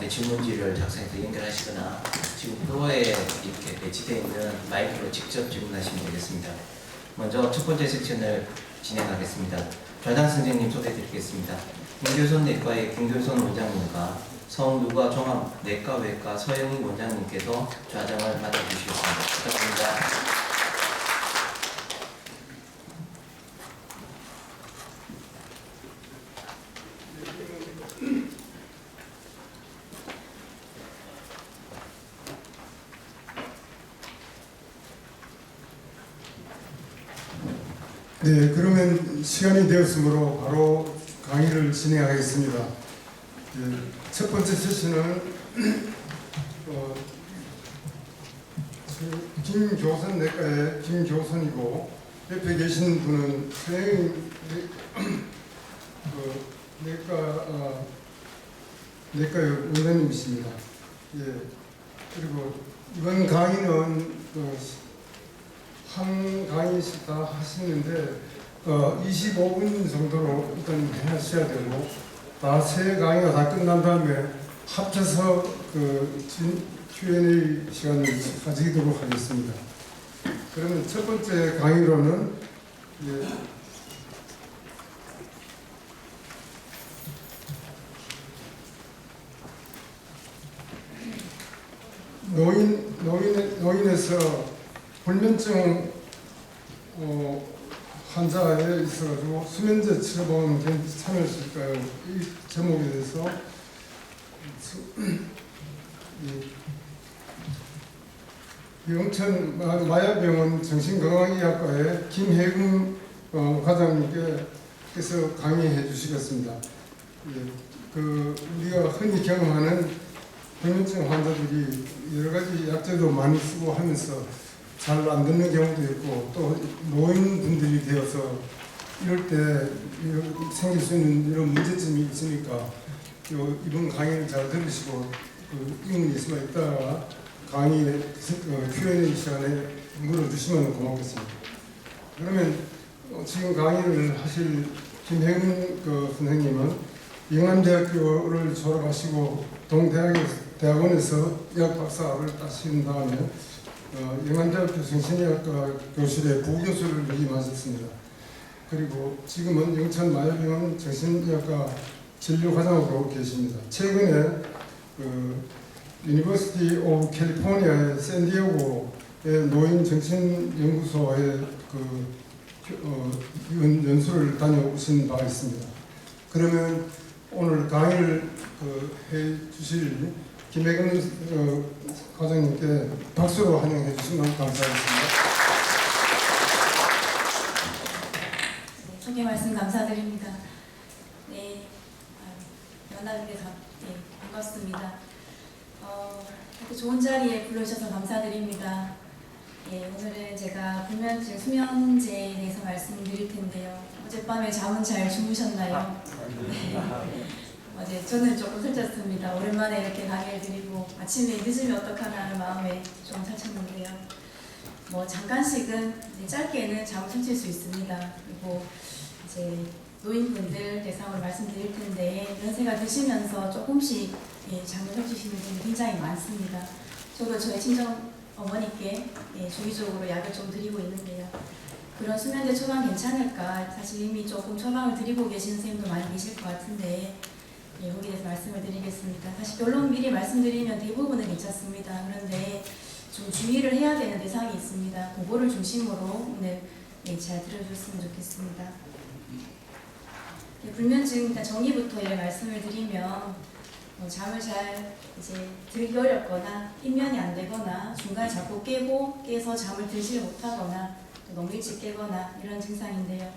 질문지를 작성해서 연결하시거나 지금 프로에 이렇게 배치되어 있는 마이크로 직접 질문하시면 되겠습니다. 먼저 첫 번째 섹션을 진행하겠습니다. 좌장 선생님 소개해드리겠습니다. 김교선 내과의 김교선 원장님과 성누가 종합 내과외과 서영희 원장님께서 좌장을 맡아주시겠습니다. 부탁드립니다. 네, 그러면 시간이 되었으므로 바로 강의를 진행하겠습니다. 네, 첫 번째 세션은 김교선 내과의 김교선이고 옆에 계신 분은 서영희 내과 원장님이십니다. 예, 그리고 이번 강의는 한 강의씩 다 하시는데 25분 정도로 일단 하셔야 되고 다 세 강의가 다 끝난 다음에 합쳐서 Q&A 시간을 가지도록 하겠습니다. 그러면 첫 번째 강의로는 노인에서 불면증 환자에 있어가지고 수면제 처방 괜찮으실까요? 이 제목에 대해서 영천 마야병원 정신건강의학과의 김혜금 과장님께서 강의해 주시겠습니다. 우리가 흔히 경험하는 불면증 환자들이 여러 가지 약제도 많이 쓰고 하면서 잘 안 듣는 경우도 있고 또 노인분들이 되어서 이럴 때 생길 수 있는 이런 문제점이 있으니까 이번 강의를 잘 들으시고 의문이 있으면 이따가 강의 Q&A 시간에 물어주시면 고맙겠습니다. 그러면 지금 강의를 하실 김혜은 선생님은 영암대학교를 졸업하시고 동대학원에서 의학박사를 따신 다음에 영암대학교 정신의학과 교실에 부교수를 역임하셨습니다. 그리고 지금은 영천마야병원 정신의학과 진료과장으로 계십니다. 최근에 유니버시티 오브 캘리포니아의 샌디에고의 노인정신연구소에 연수를 다녀오신 바가 있습니다. 그러면 오늘 강의를 해 주실 김혜근 과장님께 박수로 환영해 주시면 감사하겠습니다. 네, 소개 말씀 감사드립니다. 네, 연락에 반갑습니다. 이렇게 좋은 자리에 불러주셔서 감사드립니다. 오늘은 제가 불면증 수면제에 대해서 말씀드릴 텐데요. 어젯밤에 잠은 잘 주무셨나요? 네. 어제 저는 조금 설쳤습니다. 오랜만에 이렇게 강의를 드리고 아침에 늦으면 어떡하나 하는 마음에 좀 설쳤는데요. 잠깐씩은 짧게는 잠을 설칠 수 있습니다. 그리고 이제 노인분들 대상으로 말씀드릴 텐데 연세가 드시면서 조금씩 잠을 설치시는 분이 굉장히 많습니다. 저도 저희 친정 어머니께 주기적으로 약을 좀 드리고 있는데요. 그런 수면제 처방 괜찮을까? 사실 이미 조금 처방을 드리고 계신 선생님도 많이 계실 것 같은데 여기에 대해서 말씀을 드리겠습니다. 사실 결론 미리 말씀드리면 대부분은 괜찮습니다. 그런데 좀 주의를 해야 되는 대상이 있습니다. 그거를 중심으로 오늘 잘 들어주셨으면 좋겠습니다. 불면증 일단 정의부터 말씀을 드리면 잠을 잘 들기 어렵거나 입면이 안 되거나 중간에 자꾸 깨서 잠을 들지 못하거나 너무 일찍 깨거나 이런 증상인데요.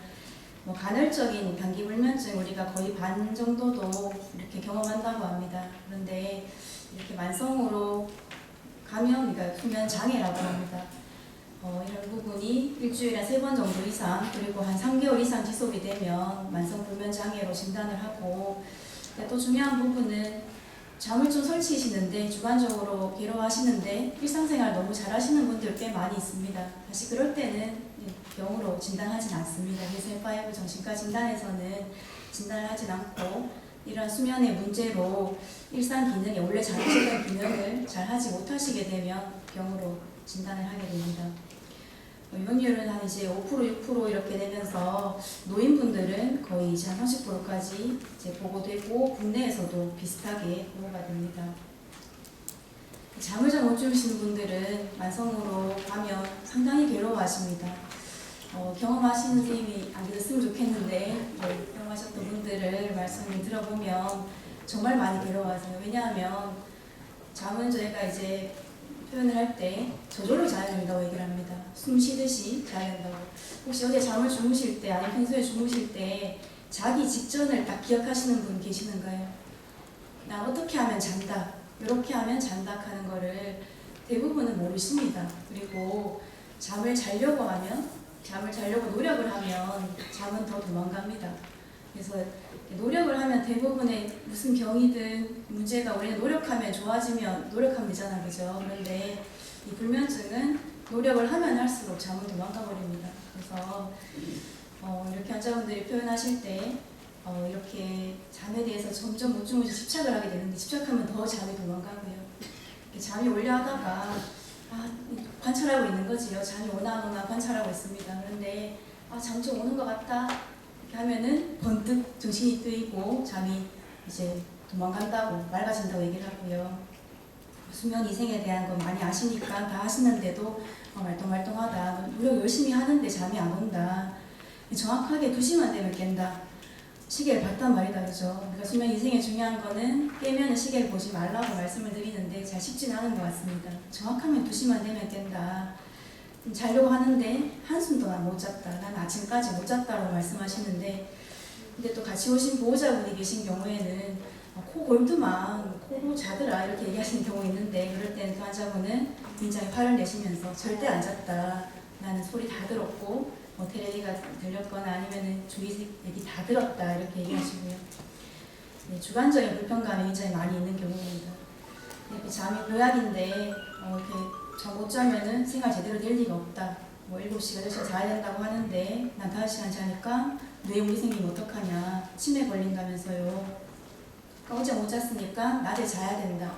간헐적인 감기불면증 우리가 거의 반 정도도 이렇게 경험한다고 합니다. 그런데 이렇게 만성으로 가면 그러니까 수면 장애라고 합니다. 이런 부분이 일주일에 3번 정도 이상 그리고 한 3개월 이상 지속이 되면 만성 불면 장애로 진단을 하고 또 중요한 부분은 잠을 좀 설치시는데 주관적으로 괴로워하시는데 일상생활 너무 잘하시는 분들 꽤 많이 있습니다. 사실 그럴 때는 병으로 진단하진 않습니다. 그래서 F5 정신과 진단에서는 진단을 하진 않고 이러한 수면의 문제로 일상 기능에 원래 잘하시던 기능을 잘 하지 못하시게 되면 병으로 진단을 하게 됩니다. 입원율은 한 이제 5% 6% 이렇게 되면서 노인분들은 거의 이제 한 30%까지 이제 보고되고 국내에서도 비슷하게 보고가 됩니다. 잠을 잘 못 주무시는 분들은 만성으로 가면 상당히 괴로워하십니다. 경험하시는 선생님이 안 계셨으면 좋겠는데 경험하셨던 분들을 말씀을 들어보면 정말 많이 괴로워하세요. 왜냐하면 잠은 저희가 이제 표현을 할 때 저절로 자야 된다고 얘기를 합니다. 숨 쉬듯이 자야 된다고. 혹시 어제 잠을 주무실 때 아니면 평소에 주무실 때 자기 직전을 딱 기억하시는 분 계시는가요? 난 어떻게 하면 잔다, 이렇게 하면 잔다 하는 거를 대부분은 모르십니다. 그리고 잠을 자려고 노력을 하면 잠은 더 도망갑니다. 그래서 노력을 하면 대부분의 무슨 병이든 문제가 우리는 노력하면 좋아지면 노력하면 되잖아, 그죠? 그런데 이 불면증은 노력을 하면 할수록 잠은 도망가 버립니다. 그래서 이렇게 환자분들이 표현하실 때 이렇게 잠에 대해서 점점 못 주무시 집착을 하게 되는데 집착하면 더 잠이 도망가고요. 잠이 오려 하다가 관찰하고 있는 거지요. 잠이 오나 안 오나 관찰하고 있습니다. 그런데 잠 좀 오는 것 같다 이렇게 하면은 번뜩 정신이 뜨이고 잠이 이제 도망간다고 맑아진다고 얘기를 하고요. 수면 위생에 대한 건 많이 아시니까 다 하시는데도 말똥말똥하다, 노력 열심히 하는데 잠이 안 온다, 정확하게 2시만 되면 깬다, 시계를 봤단 말이다, 그죠? 그러니까 수면 위생에 중요한 거는 깨면 시계를 보지 말라고 말씀을 드리는데 잘 쉽진 않은 것 같습니다. 정확하면 2시만 되면 깬다. 자려고 하는데 한숨도 난 못 잤다, 난 아침까지 못 잤다고 말씀하시는데, 근데 또 같이 오신 보호자분이 계신 경우에는 코 골두만 코로 자더라 이렇게 얘기하시는 경우 있는데, 그럴 때는 그 환자분은 굉장히 화를 내시면서 절대 안 잤다, 나는 소리 다 들었고 텔레비가 들렸거나 아니면 주위 얘기 다 들었다 이렇게 얘기하시고요. 네, 주관적인 불편감이 굉장히 많이 있는 경우입니다. 이렇게 잠이 보약인데 이렇게 잠 못 자면은 생활 제대로 될 리가 없다. 7시간 8시간 자야 된다고 하는데 난 5시간 자니까 뇌물이 생기면 어떡하냐, 치매 걸린다면서요. 그러니까 어제 못 잤으니까 낮에 자야 된다.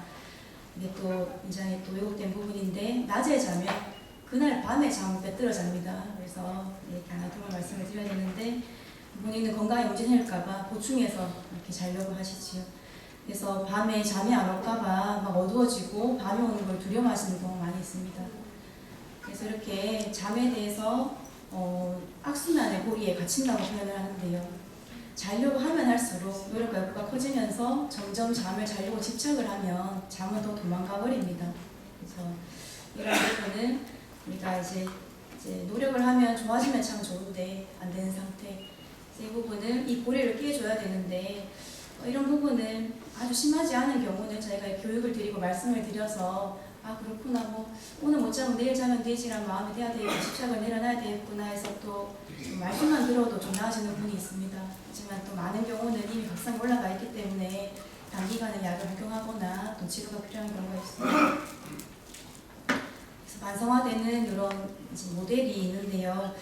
이게 또 굉장히 또 왜곡된 부분인데, 낮에 자면 그날 밤에 잠을 빼들어 잡니다. 그래서 하나 둘 말씀을 드려야 되는데, 본인은 건강에 문제 생길까봐 보충해서 이렇게 자려고 하시지요. 그래서 밤에 잠이 안 올까봐 막 어두워지고 밤에 오는 걸 두려워하시는 경우가 많이 있습니다. 그래서 이렇게 잠에 대해서 악순환의 고리에 갇힌다고 표현을 하는데요. 자려고 하면 할수록 노력과 욕구가 커지면서 점점 잠을 자려고 집착을 하면 잠은 더 도망가 버립니다. 그래서 이런 부분은 우리가 이제 노력을 하면 좋아지면 참 좋은데 안 되는 상태, 이 부분을 이 고리를 깨줘야 되는데, 이런 부분은 아주 심하지 않은 경우는 저희가 교육을 드리고 말씀을 드려서 그렇구나, 뭐 오늘 못 자면 내일 자면 되지라는 마음이 돼야 되고 집착을 내려놔야 되겠구나 해서 또 말씀만 들어도 좀 나아지는 분이 있습니다. 하지만 또 많은 경우는 이미 박상 올라가 있기 때문에 단기간에 약을 복용하거나 또 치료가 필요한 경우가 있습니다. 그래서 만성화되는 이런 모델이 있는데요.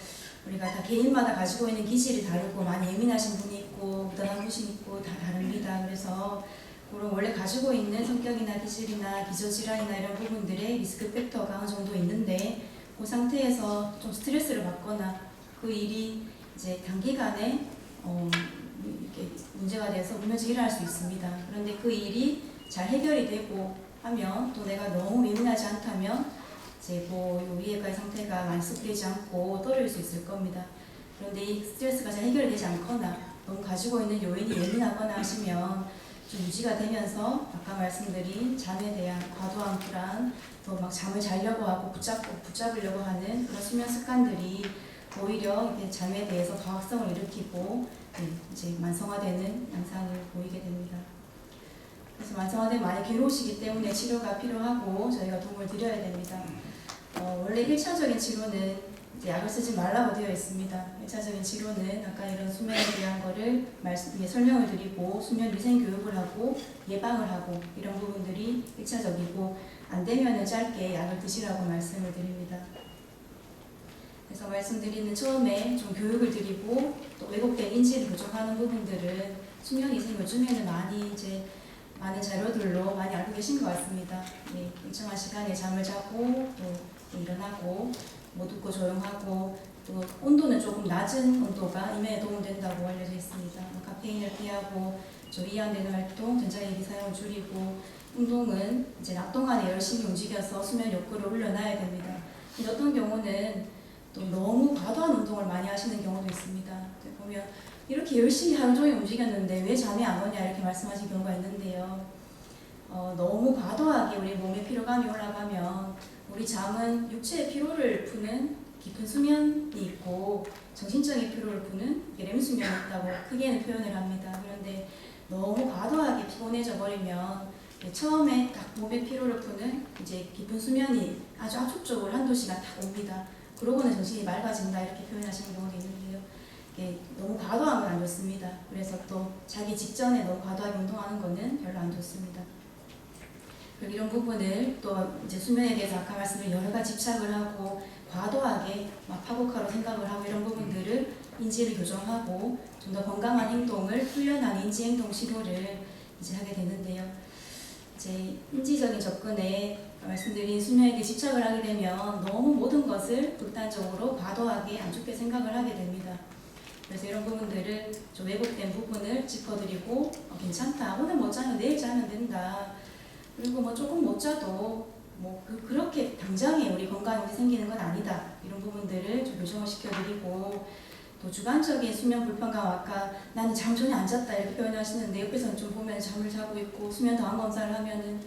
우리가 다 개인마다 가지고 있는 기질이 다르고 많이 예민하신 분이 있고 무단한 분이 있고 다 다릅니다. 그래서 그런 원래 가지고 있는 성격이나 기질이나 기저질환이나 이런 부분들의 리스크 팩터가 어느 정도 있는데, 그 상태에서 좀 스트레스를 받거나 그 일이 이제 단기간에 이렇게 문제가 돼서 불면증이 일어날 수 있습니다. 그런데 그 일이 잘 해결이 되고 하면, 또 내가 너무 예민하지 않다면 이제 위에까지 상태가 만습되지 않고 떨어질 수 있을 겁니다. 그런데 이 스트레스가 잘 해결되지 않거나 너무 가지고 있는 요인이 예민하거나 하시면 좀 유지가 되면서 아까 말씀드린 잠에 대한 과도한 불안, 또 막 잠을 자려고 하고 붙잡으려고 하는 그런 수면 습관들이 오히려 이제 잠에 대해서 과학성을 일으키고 이제 만성화되는 양상을 보이게 됩니다. 그래서 만성화되면 많이 괴로우시기 때문에 치료가 필요하고 저희가 도움을 드려야 됩니다. 원래 1차적인 치료는 이제 약을 쓰지 말라고 되어 있습니다. 1차적인 치료는 아까 이런 수면에 대한 거를 설명을 드리고 수면 위생 교육을 하고 예방을 하고 이런 부분들이 1차적이고, 안 되면은 짧게 약을 드시라고 말씀을 드립니다. 그래서 말씀드리는 처음에 좀 교육을 드리고 또 왜곡된 인지를 부족하는 부분들은 수면 이제 요즘에는 많은 자료들로 많이 알고 계신 것 같습니다. 네, 일정한 시간에 잠을 자고 또 일어나고 못 웃고 조용하고 또 온도는 조금 낮은 온도가 이면에 도움된다고 알려져 있습니다. 카페인을 피하고 좀 이완되는 활동, 전자기기 사용을 줄이고 운동은 이제 낮 동안에 열심히 움직여서 수면 욕구를 올려놔야 됩니다. 근데 어떤 경우는 또 너무 과도한 운동을 많이 하시는 경우도 있습니다. 보면 이렇게 열심히 하루 종일 움직였는데 왜 잠이 안 오냐 이렇게 말씀하신 경우가 있는데요. 너무 과도하게 우리 몸에 피로감이 올라가면 우리 잠은 육체의 피로를 푸는 깊은 수면이 있고 정신적인 피로를 푸는 렘 수면이 있다고 크게는 표현을 합니다. 그런데 너무 과도하게 피곤해져 버리면 처음에 딱 몸의 피로를 푸는 이제 깊은 수면이 아주 압축적으로 한두 시간 딱 옵니다. 그러고는 정신이 맑아진다 이렇게 표현하시는 경우도 있는데요. 너무 과도한 건 안 좋습니다. 그래서 또 자기 직전에 너무 과도하게 운동하는 거는 별로 안 좋습니다. 그리고 이런 부분을 또 이제 수면에 대해서 아까 말씀드린 여러 가지 집착을 하고 과도하게 막 파국화로 생각을 하고 이런 부분들을 인지를 교정하고 좀 더 건강한 행동을 훈련한 인지행동 시도를 이제 하게 되는데요. 이제 인지적인 접근에 말씀드린 수면에게 집착을 하게 되면 너무 모든 것을 극단적으로 과도하게 안 좋게 생각을 하게 됩니다. 그래서 이런 부분들을 좀 왜곡된 부분을 짚어드리고 괜찮다. 오늘 못 자면 내일 자면 된다. 그리고 뭐 조금 못 자도 그렇게 당장에 우리 건강에 문제 생기는 건 아니다. 이런 부분들을 좀 교정을 시켜드리고 또 주관적인 수면 불편감 아까 나는 잠 전혀 안 잤다 이렇게 표현하시는데 옆에서는 좀 보면 잠을 자고 있고 수면 다원 검사를 하면은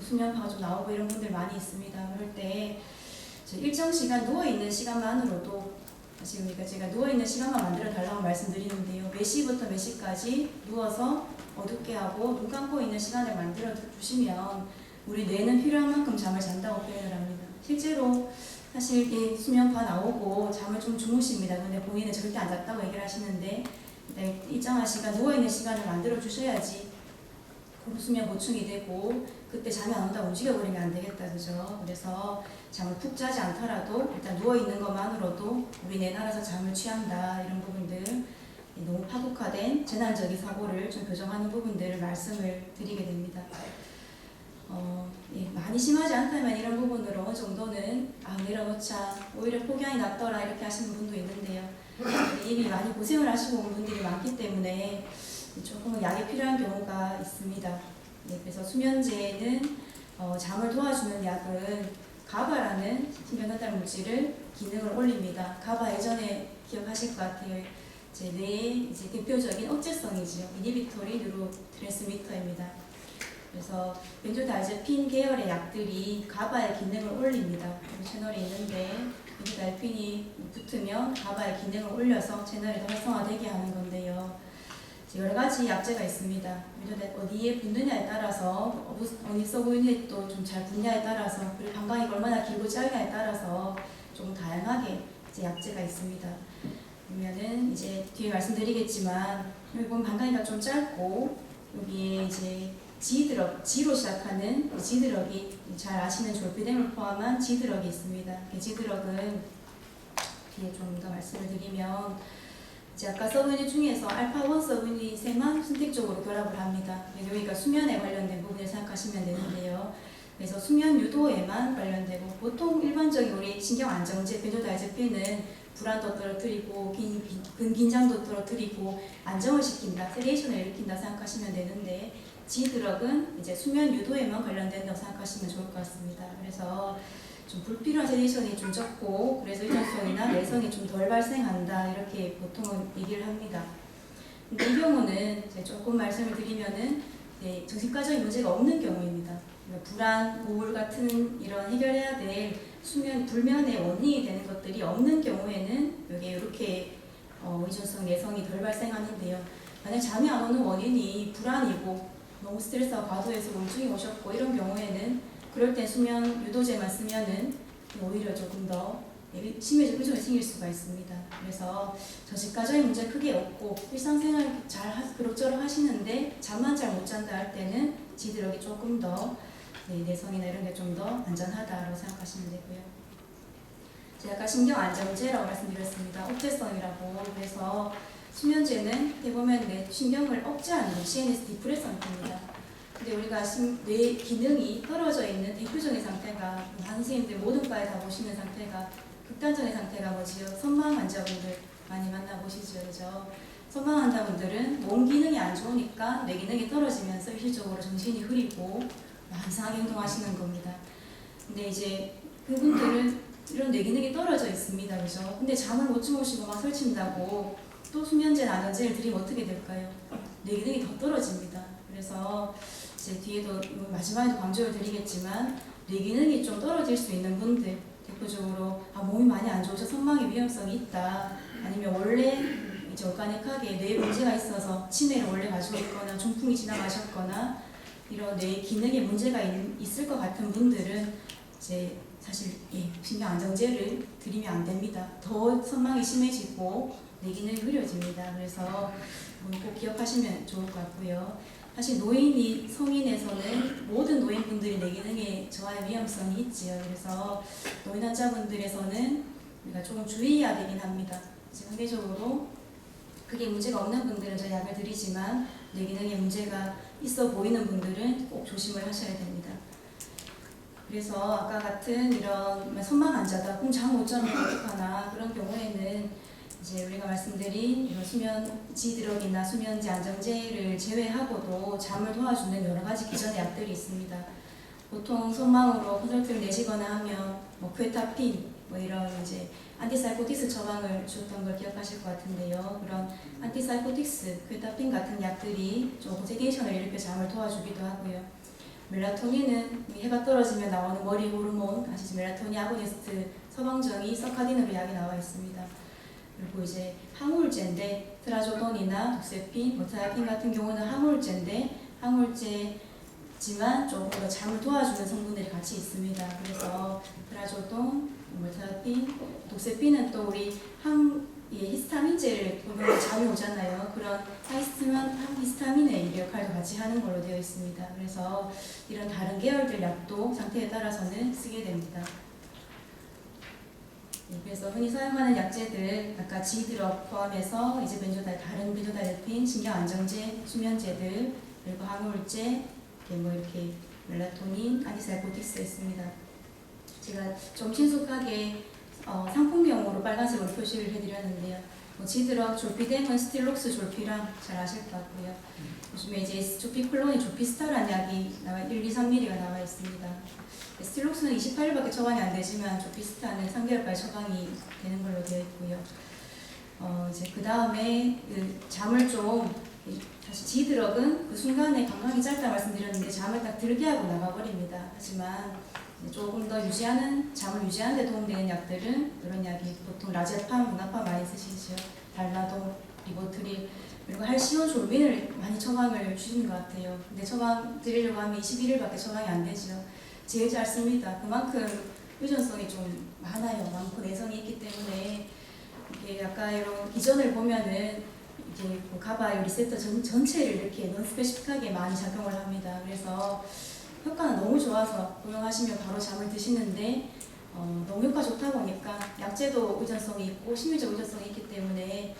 수면파가 좀 나오고 이런 분들 많이 있습니다. 그럴 때 일정 시간 누워있는 시간만으로도 지금 제가 누워있는 시간만 만들어 달라고 말씀드리는데요. 몇 시부터 몇 시까지 누워서 어둡게 하고 눈 감고 있는 시간을 만들어 주시면 우리 뇌는 필요한 만큼 잠을 잔다고 표현을 합니다. 실제로 사실 이 수면파 나오고 잠을 좀 주무십니다. 근데 본인은 절대 안 잤다고 얘기를 하시는데 일정한 시간 누워있는 시간을 만들어 주셔야지 수면 보충이 되고 그때 잠이 안 온다고 움직여버리면 안 되겠다 그죠? 그래서 잠을 푹 자지 않더라도 일단 누워있는 것만으로도 우리 뇌는 알아서 잠을 취한다 이런 부분들 너무 파국화된 재난적인 사고를 좀 교정하는 부분들을 말씀을 드리게 됩니다. 많이 심하지 않다면 이런 부분으로 어느 정도는 내려놓자 오히려 폭염이 낫더라 이렇게 하시는 분도 있는데요. 이미 많이 고생을 하시고 온 분들이 많기 때문에 조금은 약이 필요한 경우가 있습니다. 그래서 수면제는 잠을 도와주는 약은 가바라는 신경전달 물질을 기능을 올립니다. 가바 예전에 기억하실 것 같아요. 뇌의 대표적인 억제성이죠. 이니비토리 뉴로트랜스미터입니다. 그래서 벤조다이제핀 계열의 약들이 가바의 기능을 올립니다. 채널이 있는데 벤조다이제핀이 붙으면 가바의 기능을 올려서 채널이 더 활성화되게 하는 건데요. 여러 가지 약제가 있습니다. 어디에 붙느냐에 따라서 어디 서브유닛도 좀 잘 붙냐에 따라서 그리고 방광이 얼마나 길고 짧냐에 따라서 조금 다양하게 약제가 있습니다. 그러면은 이제 뒤에 말씀드리겠지만 여기 보면 방광이가 좀 짧고 여기에 이제 G로 시작하는 G드럭이 잘 아시는 졸피뎀을 포함한 G드럭이 있습니다. G드럭은 뒤에 좀 더 말씀을 드리면 아까 서브유닛 중에서 알파1 서브유닛에만 선택적으로 결합을 합니다. 여기가 수면에 관련된 부분을 생각하시면 되는데요. 그래서 수면 유도에만 관련되고 보통 일반적인 우리 신경 안정제 벤조다이제핀은 불안도 떨어뜨리고 근긴장도 떨어뜨리고 안정을 시킨다, 세데이션을 일으킨다 생각하시면 되는데 G드럭은 이제 수면 유도에만 관련된다고 생각하시면 좋을 것 같습니다. 그래서 좀 불필요한 세데이션이 좀 적고 그래서 의존성이나 내성이 좀 덜 발생한다 이렇게 보통은 얘기를 합니다. 근데 이 경우는 조금 말씀을 드리면은 정신과적인 문제가 없는 경우입니다. 불안, 우울 같은 이런 해결해야 될 수면 불면의 원인이 되는 것들이 없는 경우에는 여기에 이렇게 의존성, 내성이 덜 발생하는데요. 만약 잠이 안 오는 원인이 불안이고 너무 스트레스가 과도해서 우울증이 오셨고 이런 경우에는 그럴 때 수면 유도제만 쓰면은 오히려 조금 더 심해진 의존이 생길 수가 있습니다. 그래서 정신과적인 문제 크게 없고 일상생활 잘 그럭저럭 하시는데 잠만 잘 못 잔다 할 때는 G드럭이 조금 더 내성이나 이런 게 좀 더 안전하다고 생각하시면 되고요. 제가 아까 신경 안정제라고 말씀드렸습니다. 억제성이라고. 그래서 수면제는 대보면 뇌 신경을 억제하는 CNS 디프레 상태입니다. 근데 우리가 뇌 기능이 떨어져 있는 대표적인 상태가 많은 선생님들 모든 과에 다 보시는 상태가 극단적인 상태가 뭐지요? 선망 환자분들 많이 만나보시죠. 그죠? 선망 환자분들은 몸 기능이 안 좋으니까 뇌 기능이 떨어지면서 일시적으로 정신이 흐리고 이상하게 행동하시는 겁니다. 근데 이제 그분들은 이런 뇌 기능이 떨어져 있습니다. 그죠? 근데 잠을 못 주무시고 막 설친다고 또 수면제나 안정제를 드리면 어떻게 될까요? 뇌 기능이 더 떨어집니다. 그래서 이제 뒤에도 마지막에도 강조를 드리겠지만 뇌 기능이 좀 떨어질 수 있는 분들 대표적으로 몸이 많이 안 좋으셔 선망의 위험성이 있다 아니면 원래 이제 organic하게 뇌 문제가 있어서 치매를 원래 가지고 있거나 중풍이 지나가셨거나 이런 뇌 기능에 문제가 있을 것 같은 분들은 이제 사실 신경 안정제를 드리면 안 됩니다. 더 선망이 심해지고 뇌 기능이 흐려집니다. 그래서 꼭 기억하시면 좋을 것 같고요. 사실 노인이 성인에서는 모든 노인분들이 뇌 기능에 저하의 위험성이 있지요. 그래서 노인 환자분들에서는 우리가 조금 주의해야 되긴 합니다. 상대적으로 그게 문제가 없는 분들은 저희 약을 드리지만 뇌 기능에 문제가 있어 보이는 분들은 꼭 조심을 하셔야 됩니다. 그래서 아까 같은 이런 선망 환자다, 그럼 잠 못 자면 어떡하나 그런 경우에는 이제 우리가 말씀드린 이런 수면 지드럭이나 수면제 안정제를 제외하고도 잠을 도와주는 여러 가지 기존의 약들이 있습니다. 보통 선망으로 컨설팅을 내시거나 하면 쿠에타핀 이런 이제 안티사이코틱스 처방을 주었던 걸 기억하실 것 같은데요. 그런 안티사이코틱스, 쿠에타핀 같은 약들이 좀 세데이션을 일으켜 잠을 도와주기도 하고요. 멜라토닌은 해가 떨어지면 나오는 머리 호르몬, 아시죠? 멜라토닌 아고니스트 서방정이 서카딘으로 약이 나와 있습니다. 그리고 이제 항우울제인데 트라조돈이나 독세핀, 모타야핀 같은 경우는 항우울제인데 항우울제지만 조금 더 잠을 도와주는 성분들이 같이 있습니다. 그래서 트라조돈, 모타야핀, 독세핀은 또 우리 히스타민제를 보면 잠이 오잖아요. 그런 히스타민의 역할도 같이 하는 걸로 되어 있습니다. 그래서 이런 다른 계열들 약도 상태에 따라서는 쓰게 됩니다. 그래서 흔히 사용하는 약제들, 아까 지드럭 포함해서 이제 다른 벤조다이아ze핀, 신경 안정제, 수면제들, 그리고 항우울제, 이렇게 멜라토닌, 안티사이코틱스 있습니다. 제가 좀 친숙하게 상품명으로 빨간색으로 표시를 해드렸는데요. 지드럭, 졸피뎀은 스틸록스 졸피랑 잘 아실 것 같고요. 요즘에 이제 조피클론이 조피스타라는 약이 1, 2, 3mg가 나와 있습니다. 스틸록스는 28일밖에 처방이 안 되지만 조피스타는 3개월까지 처방이 되는 걸로 되어 있고요. 이제 그 다음에 잠을 좀 사실 지드럭은 그 순간에 감각이 짧다 말씀드렸는데 잠을 딱 들게 하고 나가버립니다. 하지만 조금 더 잠을 유지하는 데 도움되는 약들은 이런 약이 보통 라제팜, 문화팜 많이 쓰시죠. 달라도, 리보트릴, 그리고 할시온 졸빈을 많이 처방을 주시는 것 같아요. 근데 처방 드리려고 하면 21일밖에 처방이 안 되죠. 제일 잘 씁니다. 그만큼 의존성이 좀 많고 내성이 있기 때문에 이게 약간 이런 기전을 보면은 이게 가바요 리셉터 전체를 이렇게 논스페시픽하게 많이 작용을 합니다. 그래서 효과는 너무 좋아서 복용하시면 바로 잠을 드시는데 너무 효과 좋다 보니까 약제도 의존성이 있고 심리적 의존성이 있기 때문에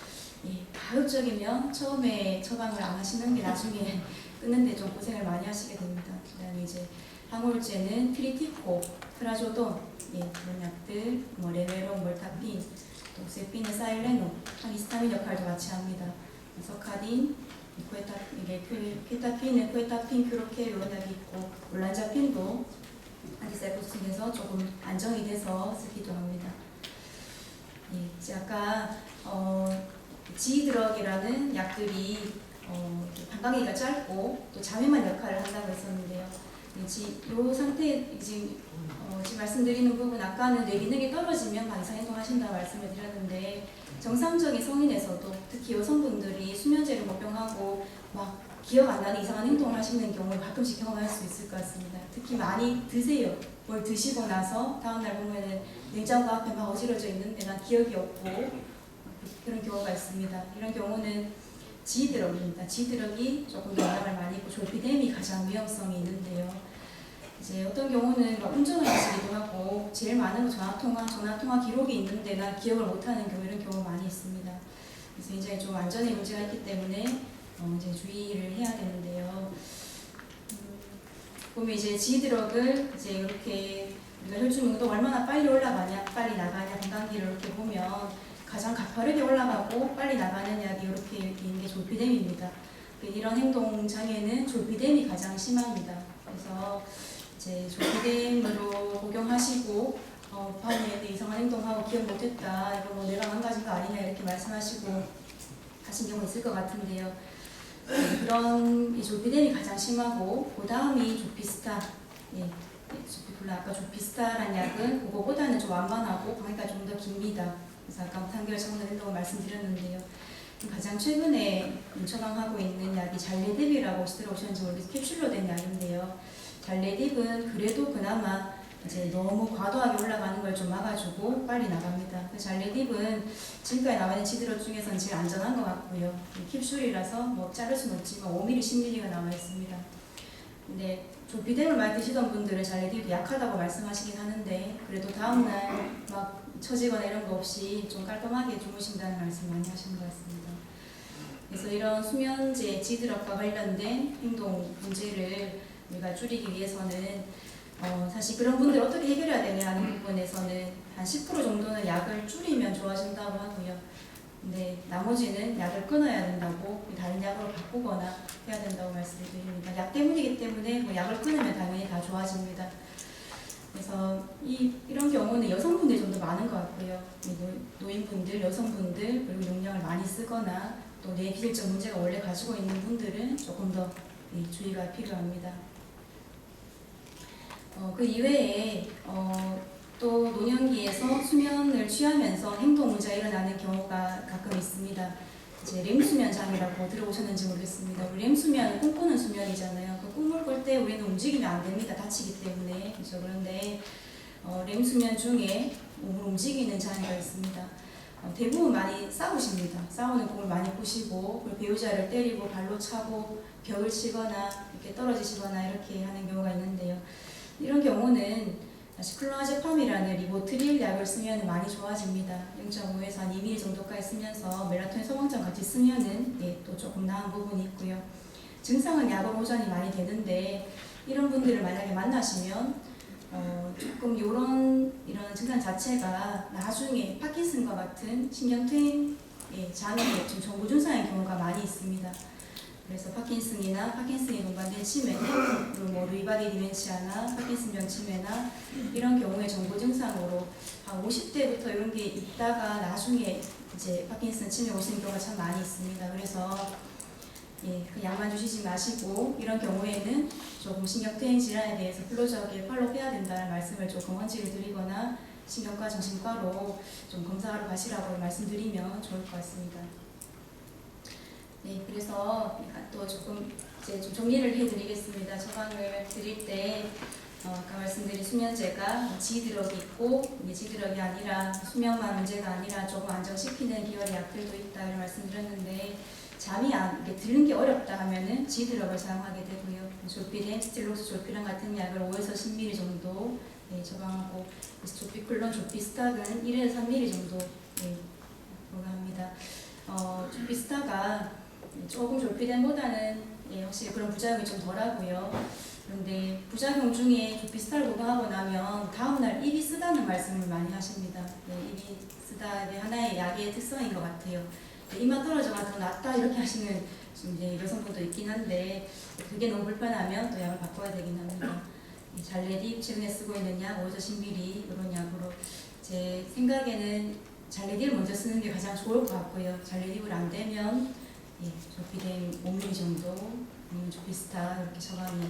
가급적이면 처음에 처방을 안 하시는 게 나중에 끊는데 좀 고생을 많이 하시게 됩니다. 그 다음에 이제 항우울제는 트리티코, 트라조돈 그런 약들, 레베론, 몰타핀, 독세핀은 사일레노, 히스타민 역할도 같이 합니다. 서카딘, 쿠에타핀은 쿠에타핀, 큐로케 이런 약이 있고 올란자핀도 안티사이코틱스에서 조금 안정이 돼서 쓰기도 합니다. 이제 아까 지드럭이라는 약들이 방광기가 짧고 또 잠에만 역할을 한다고 했었는데요. 이 상태 지금 말씀드리는 부분 아까는 뇌 기능이 떨어지면 반사 행동하신다고 말씀을 드렸는데 정상적인 성인에서도 특히 여성분들이 수면제를 복용하고 막 기억 안 나는 이상한 행동을 하시는 경우를 가끔씩 경험할 수 있을 것 같습니다. 특히 많이 드세요. 뭘 드시고 나서 다음날 보면은 냉장고 앞에 막 어지러져 있는데 난 기억이 없고 그런 경우가 있습니다. 이런 경우는 지드럭입니다. 지드럭이 조금 더 영향을 많이 있고 졸피뎀이 가장 위험성이 있는데요. 이제 어떤 경우는 운전을 하시기도 하고 제일 많은 건 전화통화 기록이 있는데 난 기억을 못하는 경우 이런 경우 많이 있습니다. 그래서 굉장히 좀 안전에 문제가 있기 때문에 이제 주의를 해야 되는데요. 보면 이제 지드럭을 이제 이렇게 우리가 혈중농도 얼마나 빨리 올라가냐, 빨리 나가냐, 건강기를 이렇게 보면 가장 가파르게 올라가고 빨리 나가는 약이 이렇게 있는 게 졸피뎀입니다. 이런 행동 장애는 졸피뎀이 가장 심합니다. 그래서 이제 졸피뎀으로 복용하시고 밤에 이상한 행동하고 기억 못했다, 이거 뭐 내가 망가진 거 아니냐 이렇게 말씀하시고 하신 경우 있을 것 같은데요. 그런 이 졸피뎀이 가장 심하고 그 다음이 조피스타, 아까 조피스타라는 약은 그거보다는 좀 완만하고 방해가 좀 더 깁니다. 그래서 아까 단결 차원의 행동을 말씀드렸는데요. 가장 최근에 처방하고 있는 약이 잘레딥이라고 혹시 들어오셨는지 모르겠어요. 캡슐로 된 약인데요. 잘레딥은 그래도 그나마 이제 너무 과도하게 올라가는 걸 좀 막아주고 빨리 나갑니다. 잘레딥은 지금까지 나와 있는 지드럭 중에서는 제일 안전한 것 같고요. 캡슐이라서 뭐 자를 수는 없지만 5mm, 10mm가 나와 있습니다. 근데 졸피뎀을 많이 드시던 분들은 잘레딥이 약하다고 말씀하시긴 하는데 그래도 다음날 막 처지거나 이런 거 없이 좀 깔끔하게 주무신다는 말씀 많이 하시는 것 같습니다. 그래서 이런 수면제, 지드럭과 관련된 행동 문제를 우리가 줄이기 위해서는 사실 그런 분들 어떻게 해결해야 되냐 하는 부분에서는 한 10% 정도는 약을 줄이면 좋아진다고 하고요. 근데 나머지는 약을 끊어야 된다고 다른 약으로 바꾸거나 해야 된다고 말씀드립니다. 약 때문이기 때문에 뭐 약을 끊으면 당연히 다 좋아집니다. 그래서 이런 경우는 여성분들이 좀 더 많은 것 같고요. 노인분들, 여성분들, 그리고 용량을 많이 쓰거나 또 뇌기질적 문제가 원래 가지고 있는 분들은 조금 더 주의가 필요합니다. 그 이외에 또 노년기에서 수면을 취하면서 행동 문제가 일어나는 경우가 가끔 있습니다. 이제 렘수면 장애라고 들어보셨는지 모르겠습니다. 우리 렘수면은 꿈꾸는 수면이잖아요. 그 꿈을 꿀 때 우리는 움직이면 안 됩니다. 다치기 때문에. 그렇죠? 그런데 렘수면 중에 몸을 움직이는 장애가 있습니다. 대부분 많이 싸우십니다. 싸우는 꿈을 많이 꾸시고 배우자를 때리고 발로 차고 벽을 치거나 이렇게 떨어지시거나 이렇게 하는 경우가 있는데요. 이런 경우는 클로나제팜이라는 리보트릴 약을 쓰면 많이 좋아집니다. 0.5에서 한 2mm 정도까지 쓰면서 멜라토닌 소방전 같이 쓰면은 또 조금 나은 부분이 있고요. 증상은 약으로 호전이 많이 되는데 이런 분들을 만약에 만나시면 조금 이런 증상 자체가 나중에 파킨슨과 같은 신경퇴행 장애의 정보 증상의 경우가 많이 있습니다. 그래서 파킨슨이나 파킨슨에 동반된 치매, 그리고 뭐 루이바디 디멘치아나 파킨슨병 치매나 이런 경우에 정보 증상으로 한 50대부터 이런 게 있다가 나중에 이제 파킨슨 치매 오시는 경우가 참 많이 있습니다. 그래서 그 약만 주시지 마시고 이런 경우에는 조금 신경퇴행 질환에 대해서 클로즈하게 팔로우해야 된다는 말씀을 조금 헌지를 드리거나 신경과 정신과로 좀 검사하러 가시라고 말씀드리면 좋을 것 같습니다. 그래서 또 조금 이제 좀 정리를 해드리겠습니다. 처방을 드릴 때 아까 말씀드린 수면제가 지드럭이 있고 지드럭이 아니라 수면만 문제가 아니라 조금 안정시키는 계열의 약들도 있다 이런 말씀드렸는데 잠이 이렇게 드는 게 어렵다 하면은 지드럭을 사용하게 되고요. 졸피뎀, 스틸록스 졸피람 같은 약을 5에서 10ml 정도 처방하고 조피클론, 조피스탁은 1에서 3ml 정도 복용합니다. 조피스타가 조금 졸피뎀보다는 확실히 그런 부작용이 좀 덜하고요. 그런데 부작용 중에 조피스타를 복용하고 나면 다음날 입이 쓰다는 말씀을 많이 하십니다. 입이 쓰다 하나의 약의 특성인 것 같아요. 입만 떨어져가 더 낫다 이렇게 하시는 이제 여성분도 있긴 한데 그게 너무 불편하면 또 약을 바꿔야 되긴 합니다. 잘레딥 최근에 쓰고 있는 약 5에서 10ml 이런 약으로 제 생각에는 잘레딥을 먼저 쓰는 게 가장 좋을 것 같고요. 잘레딥을 안 되면 조피뎀 5mm 정도 아니면 조피스타 이렇게 처방이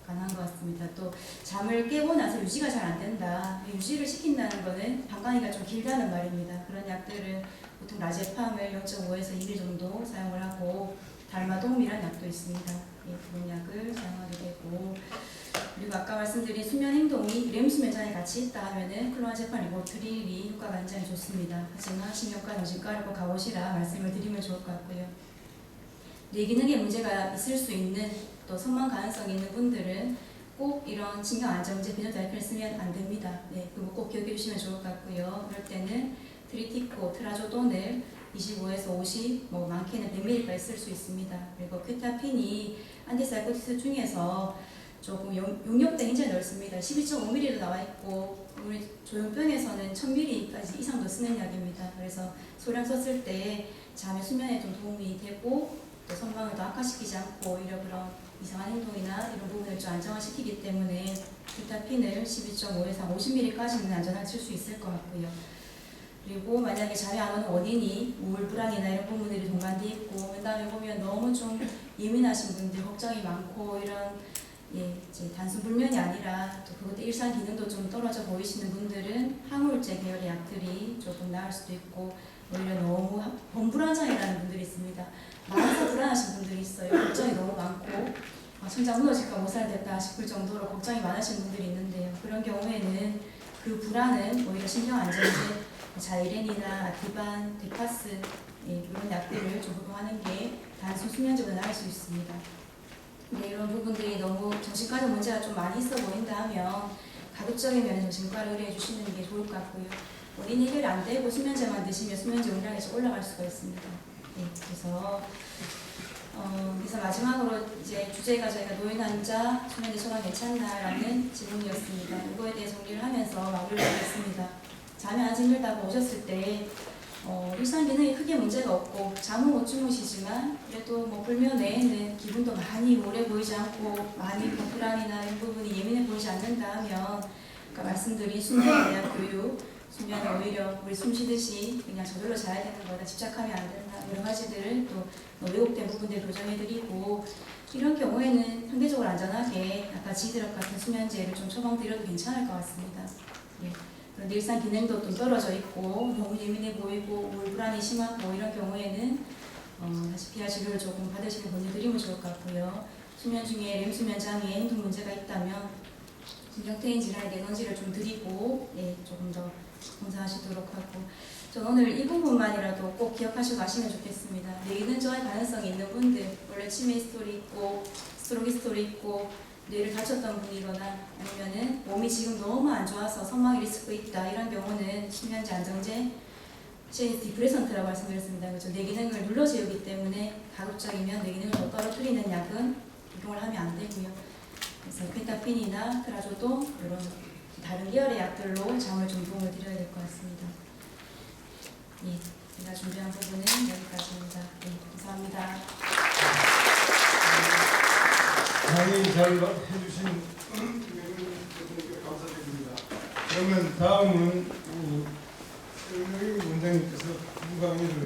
가능한 것 같습니다. 또 잠을 깨고 나서 유지가 잘 안 된다. 유지를 시킨다는 거는 방광이가 좀 길다는 말입니다. 그런 약들은 보통 라제팜을 0.5에서 2mm 정도 사용을 하고 달마돔이라는 약도 있습니다. 그런 약을 사용하게 되고 그리고 아까 말씀드린 수면 행동이 렘수면 장애 같이 있다 하면은 클로나제팜 리보트릴이 효과가 굉장히 좋습니다. 하지만 신경과 정신과를 꼭 가보시라 말씀을 드리면 좋을 것 같고요. 뇌기능에 문제가 있을 수 있는 또 선망 가능성이 있는 분들은 꼭 이런 신경안정제 베뇨다이펜을 쓰면 안 됩니다. 그거 꼭 기억해 주시면 좋을 것 같고요. 그럴 때는 트리티코, 트라조돈을 25에서 50, 뭐 많게는 100ml까지 쓸 수 있습니다. 그리고 큐타핀이 안티사이코틱스 중에서 조금 용역도 굉장히 넓습니다. 12.5ml도 나와 있고 우리 조현병에서는 1000ml까지 이상도 쓰는 약입니다. 그래서 소량 썼을 때 잠의 수면에 좀 도움이 되고 또 선망을 더 악화시키지 않고 오히려 그런 이상한 행동이나 이런 부분을 좀 안정화시키기 때문에 큐타핀을 12.5에서 50ml까지는 안전하게 쓸 수 있을 것 같고요. 그리고 만약에 잠이 안 오는 원인이 우울, 불안이나 이런 부분들이 동반돼 있고 그다음에 보면 너무 좀 예민하신 분들, 걱정이 많고 이런 이제 단순 불면이 아니라 또 그것도 일상 기능도 좀 떨어져 보이시는 분들은 항우울제 계열의 약들이 조금 나을 수도 있고 오히려 너무 범불안장애라는 분들이 있습니다. 많아서 불안하신 분들이 있어요. 걱정이 너무 많고 천장 무너질까 못 살겠다 싶을 정도로 걱정이 많으신 분들이 있는데요. 그런 경우에는 그 불안은 오히려 신경 안정제, 자이렌이나 아티반, 데파스 이런 약들을 좀 복용하는 게 단순 수면제보다 나을 수 있습니다. 이런 부분들이 너무 정신과적 문제가 좀 많이 있어 보인다 하면 가급적이면 정신과를 의뢰해 주시는 게 좋을 것 같고요. 원인 해결이 안 되고 수면제만 드시면 수면제 용량이 좀 올라갈 수가 있습니다. 그래서 마지막으로 이제 주제가 저희가 노인 환자 수면제 처방 괜찮나라는 질문이었습니다. 이거에 대해 정리를 하면서 마무리를 하겠습니다. 잠이 안 힘들다고 오셨을 때 일상 기능이 크게 문제가 없고 잠은 못 주무시지만 그래도 뭐 불면 내에는 기분도 많이 오래 보이지 않고 많이 불안이나 이런 부분이 예민해 보이지 않는다 하면 아까 말씀드린 수면에 대한 교육, 수면은 오히려 우리 숨 쉬듯이 그냥 저절로 자야 되는 거다, 집착하면 안 된다, 여러 가지들을 또 왜곡된 부분들 교정해드리고 이런 경우에는 상대적으로 안전하게 아까 지드럽 같은 수면제를 좀 처방드려도 괜찮을 것 같습니다. 그런데 일상 기능도 좀 떨어져 있고 너무 예민해 보이고 우울 불안이 심하고 이런 경우에는 다시 비하 치료를 조금 받으시는 권유드리면 좋을 것 같고요. 수면 중에 렘 수면 장애 행동 문제가 있다면 신경퇴행 질환의 내건지를 좀 드리고 조금 더 검사하시도록 하고 전 오늘 이 부분만이라도 꼭 기억하시고 가시면 좋겠습니다. 뇌기능 저하 가능성이 있는 분들, 원래 치매 히스토리 있고 스트로크 히스토리 있고 뇌를 다쳤던 분이거나 아니면은 몸이 지금 너무 안 좋아서 선망이 리스크 있다 이런 경우는 수면제 안정제 CNS 디프레선트라고 말씀드렸습니다. 그렇죠? 뇌기능을 눌러재우기 때문에 가급적이면 뇌기능을 더 떨어뜨리는 약은 복용을 하면 안 되고요. 그래서 펜타핀이나 트라조도 이런 다른 계열의 약들로 잠을 좀 도움을 드려야 될 것 같습니다. 제가 준비한 부분은 여기까지입니다. 감사합니다. 강의 잘 해주신 김혜근 감사드립니다. 그러면 다음은 원장님께서 강의를